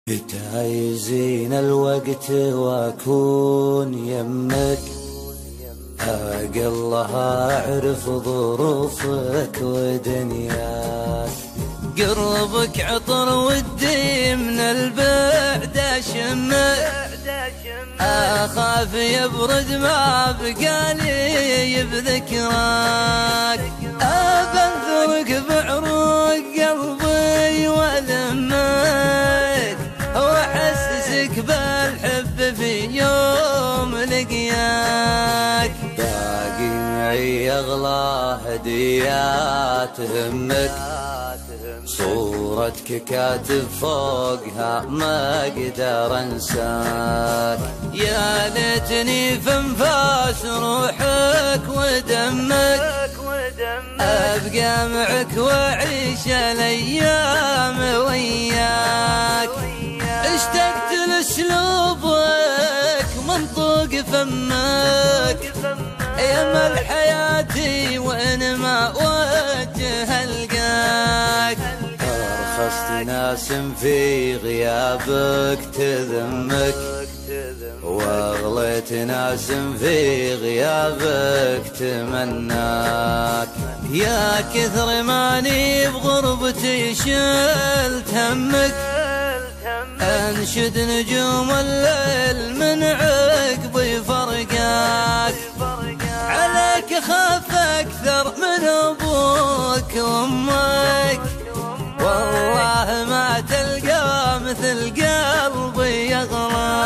بتعايزين الوقت واكون يمك، اقلها اعرف ظروفك ودنياك. قربك عطر ودي من البعد اشمك، اخاف يبرد ما بقالي بذكراك. ابنثرك بعروق قلبي والمك، واحسسك بالحب في يوم لقياك. باقي معي اغلى هديات تهمك، صورتك كاتب فوقها ما اقدر انساك. يا ليتني في انفاس روحك ودمك، ابقى معك واعيش الايام وياك. اشتقت لاسلوبك منطوق فمك، يا مل حياتي وين ما وجه القاك. ارخصت ناس في غيابك تذمك، واغليت ناس في غيابك تمناك. يا كثر ماني بغربتي شلت همك، انشد نجوم الليل من عقبي فرقاك. عليك اخاف اكثر من ابوك وامك، والله ما تلقى مثل قلبي يغلى.